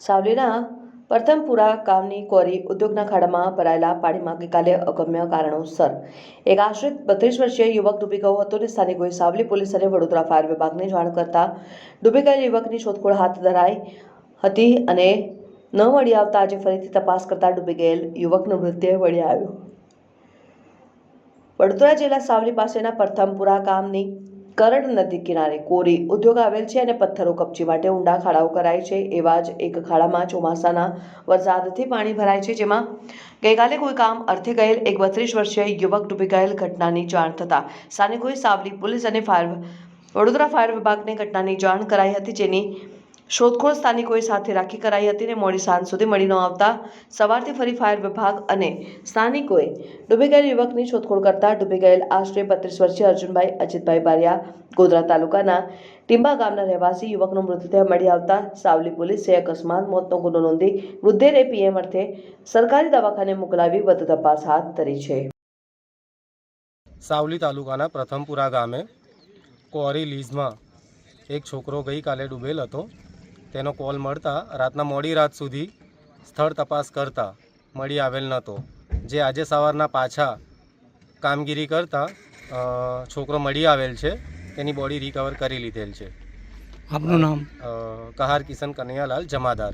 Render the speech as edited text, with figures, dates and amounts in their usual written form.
સાવલીના પ્રથમપુરા ગામની કોરી ઉદ્યોગના ખાડામાં ભરાયેલા પાણીમાં ગઈકાલે અગમ્ય કારણોસર એક આશ્રિત 32 વર્ષીય યુવક ડૂબી ગયો હતો અને સ્થાનિકોએ સાવલી પોલીસ અને વડોદરા ફાયર વિભાગને જાણ કરતા ડૂબી ગયેલ યુવકની શોધખોળ હાથ ધરાઈ હતી અને ન મળી આવતા આજે ફરીથી તપાસ કરતા ડૂબી ગયેલ યુવકનો મૃતદેહ મળી આવ્યો। વડોદરા જિલ્લા સાવલી પાસેના પ્રથમપુરા ગામની કરડ નદી કિનારે કોરી ઉદ્યોગ આવેલ છે અને પથ્થરો કપચી માટે ઊંડા ખાડાઓ કરાય છે। એવા જ એક ખાડામાં ચોમાસાના વરસાદથી પાણી ભરાય છે, જેમાં ગઈકાલે કોઈ કામ અર્થે ગયેલ એક 32 વર્ષીય યુવક ડૂબી ગયેલ ઘટનાની જાણ થતાં સ્થાનિકોએ સાવલી પોલીસ અને વડોદરા ફાયર વિભાગને ઘટનાની જાણ કરાઈ હતી, જેની શોધખોળ સ્થાનિકોએ સાથે રાખી કરાઈ હતી અને મોડી સાંજ સુધી મળી ન આવતા સવારથી ફરી ફાયર વિભાગ અને સ્થાનિકોએ ડૂબી ગયેલ યુવકની શોધખોળ કરતા ડૂબી ગયેલ આશરે 32 વર્ષીય અર્જુનભાઈ અજીતભાઈ બારિયા ગોધરા તાલુકાના ટીંબા ગામના રહેવાસી યુવકનો મૃતદેહ મળી આવતા સાવલી પોલીસે અકસ્માત મોતનો ગુનો નોંધી મૃતદેહને પીએમ અર્થે સરકારી દવાખાને મોકલાવી વધુ તપાસ હાથ ધરી છે। સાવલી તાલુકાના પ્રથમપુરા ગામે કોરી લીઝમાં એક છોકરો ગઈકાલે ડૂબેલ હતો। તેનો કોલ મળતા રાતના મોડી રાત સુધી સ્થળ તપાસ કરતા મળી આવેલ નહોતો, જે આજે સવારના પાછા કામગીરી કરતા છોકરો મળી આવેલ છે। તેની બોડી રિકવર કરી લીધેલ છે। આપનું નામ? કહાર કિશન કનૈયાલાલ જમાદાર।